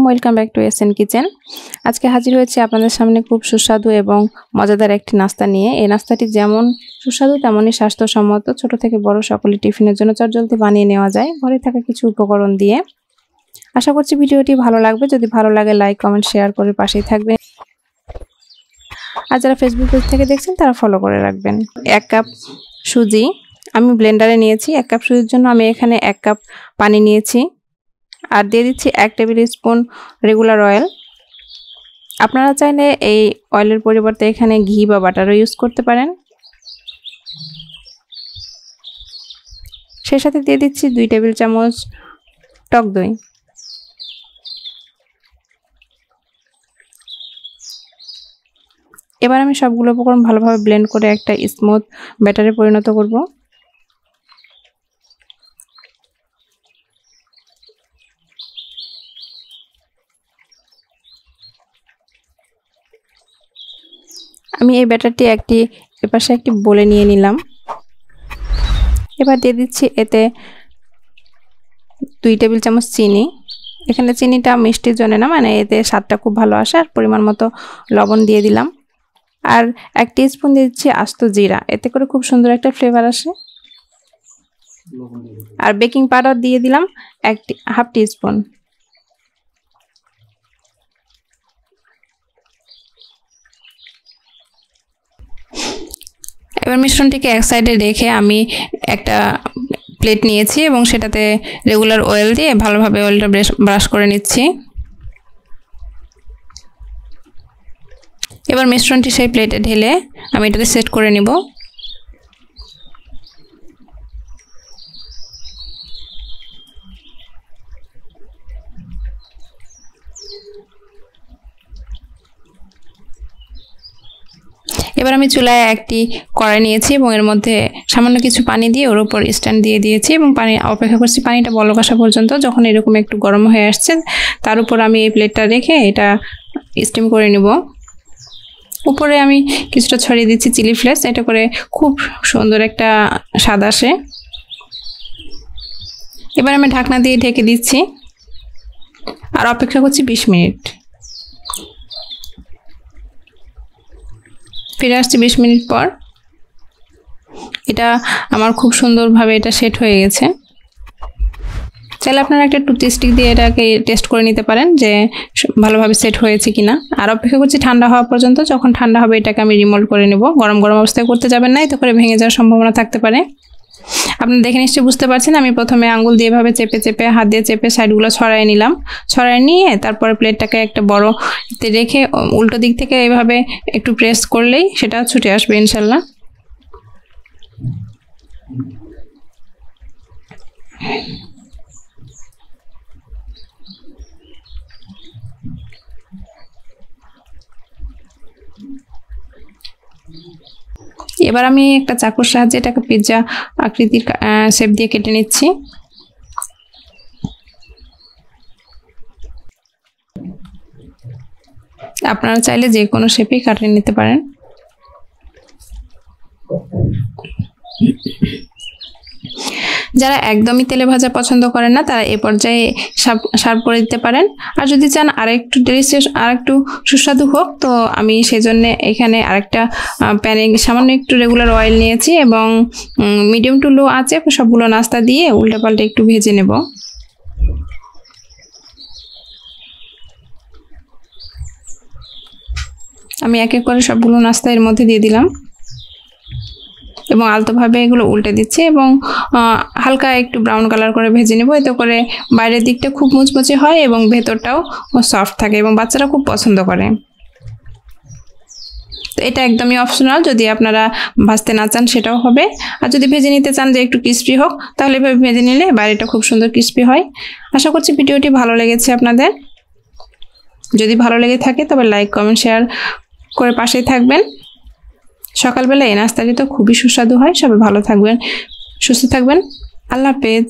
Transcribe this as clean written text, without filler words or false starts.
আলাইকুম, welcome back to SN kitchen. আজকে হাজির হয়েছে আপনাদের সামনে খুব সুস্বাদু এবং মজাদার একটি নাস্তা নিয়ে। এই নাস্তাটি যেমন সুস্বাদু তেমনই স্বাস্থ্যসম্মত। ছোট থেকে বড় সকলে টিফিনের জন্য চটজলদি বানিয়ে নেওয়া যায় ঘরে থাকা কিছু উপকরণ দিয়ে। আশা করছি ভিডিওটি ভালো লাগবে। যদি ভালো লাগে লাইক, কমেন্ট, শেয়ার করে পাশেই থাকবেন। আর যারা ফেসবুক পেজ থেকে দেখছেন তারা ফলো করে রাখবেন। 1 কাপ সুজি আমি ব্লেন্ডারে নিয়েছি। 1 কাপ সুজির জন্য আমি এখানে 1 কাপ পানি নিয়েছি। আর দিয়ে দিচ্ছি 1 টেবিল স্পুন রেগুলার অয়েল। আপনারা চাইলে এই অয়েলের পরিবর্তে এখানে ঘি বা বাটারও ইউজ করতে পারেন। সেই সাথে দিয়ে দিচ্ছি 2 টেবিল চামচ টক দই। এবার আমি সবগুলো উপকরণ ভালোভাবে ব্লেন্ড করে একটা স্মুথ ব্যাটারে পরিণত করব। আমি এই ব্যাটারটি এপাশে একটি বলে নিয়ে নিলাম। এবার দিয়ে দিচ্ছি এতে 2 টেবিল চামচ চিনি। এখানে চিনিটা মিষ্টির জন্য না, মানে এতে স্বাদটা খুব ভালো আসে। আর পরিমাণ মতো লবণ দিয়ে দিলাম। আর 1 টিস্পুন দিয়ে দিচ্ছি আস্ত জিরা, এতে করে খুব সুন্দর একটা ফ্লেভার আসে। আর বেকিং পাউডার দিয়ে দিলাম হাফ টিস্পুন। এবার মিশ্রণটিকে এক সাইডে রেখে আমি একটা প্লেট নিয়েছি এবং সেটাতে রেগুলার অয়েল দিয়ে ভালোভাবে অয়েলটা ব্রাশ করে নিচ্ছি। এবার মিশ্রণটি সেই প্লেটে ঢেলে আমি এটাতে সেট করে নিব। এবার আমি চুলায় একটি কড়াই নিয়েছি এবং এর মধ্যে সামান্য কিছু পানি দিয়ে ওর উপর স্ট্যান্ড দিয়ে দিয়েছি এবং পানি অপেক্ষা করছি পানিটা বলক আসা পর্যন্ত। যখন এরকম একটু গরম হয়ে আসছে তার উপর আমি এই প্লেটটা রেখে এটা স্টিম করে নেব। উপরে আমি কিছুটা ছড়িয়ে দিচ্ছি চিলি ফ্লেক্স, এটা করে খুব সুন্দর একটা স্বাদ আসে। এবার আমি ঢাকনা দিয়ে ঢেকে দিচ্ছি আর অপেক্ষা করছি 20 মিনিট। ফিরে আসছি 20 মিনিট পর। এটা আমার খুব সুন্দরভাবে এটা সেট হয়ে গেছে। চাইলে আপনারা একটা টুথস্টিক দিয়ে এটাকে টেস্ট করে নিতে পারেন যে ভালোভাবে সেট হয়েছে কিনা। আর অপেক্ষা করছি ঠান্ডা হওয়া পর্যন্ত। যখন ঠান্ডা হবে এটাকে আমি রিমোল্ড করে নেব। গরম গরম অবস্থায় করতে যাবেন না, এতে করে ভেঙে যাওয়ার সম্ভাবনা থাকতে পারে। আপনারা দেখে নিশ্চয়ই বুঝতে পারছেন। আমি প্রথমে আঙ্গুল দিয়ে এভাবে চেপে চেপে হাত দিয়ে চেপে সাইডগুলো ছড়াই নিলাম। ছড়াই নিয়ে তারপরে প্লেটটাকে একটা বড়তে রেখে উল্টো দিক থেকে এভাবে একটু প্রেস করলেই সেটা ছুটে আসবে ইনশাল্লাহ। এবার আমি একটা চাকুর সাহায্যে এটাকে পিৎজা আকৃতির শেপ দিয়ে কেটে নিচ্ছি। আপনারা চাইলে যে কোনো শেপেই কাটিয়ে নিতে পারেন। যারা একদমই তেলে ভাজা পছন্দ করেন না তারা এই পর্যায়ে সার্ভ করে দিতে পারেন। আর যদি চান আরেকটু ডেলিশিয়াস আরেকটু সুস্বাদু হোক তো আমি সেজন্য এখানে আরেকটা প্যানে সামান্য একটু রেগুলার অয়েল নিয়েছি এবং মিডিয়াম টু লো আঁচে সবগুলো নাস্তা দিয়ে উল্টে পাল্টে একটু ভেজে নেব। আমি এক এক করে সবগুলো নাস্তা এর মধ্যে দিয়ে দিলাম এবং আলতোভাবে এগুলো উল্টে দিচ্ছি এবং হালকা একটু ব্রাউন কালার করে ভেজে নেব। এতে করে বাইরের দিকটা খুব মুচমুচে হয় এবং ভেতরটাও সফট থাকে এবং বাচ্চারা খুব পছন্দ করে। তো এটা একদমই অপশনাল, যদি আপনারা ভাজতে না চান সেটাও হবে। আর যদি ভেজে নিতে চান যে একটু ক্রিস্পি হোক তাহলে এভাবে ভেজে নিলে বাইরেটা খুব সুন্দর ক্রিস্পি হয়। আশা করছি ভিডিওটি ভালো লেগেছে আপনাদের। যদি ভালো লেগে থাকে তবে লাইক, কমেন্ট, শেয়ার করে পাশেই থাকবেন। সকালবেলা এই নাস্তাটি তো খুবই সুস্বাদু হয়। সবাই ভালো থাকবেন, সুস্থ থাকবেন। আল্লাহ হাফেজ।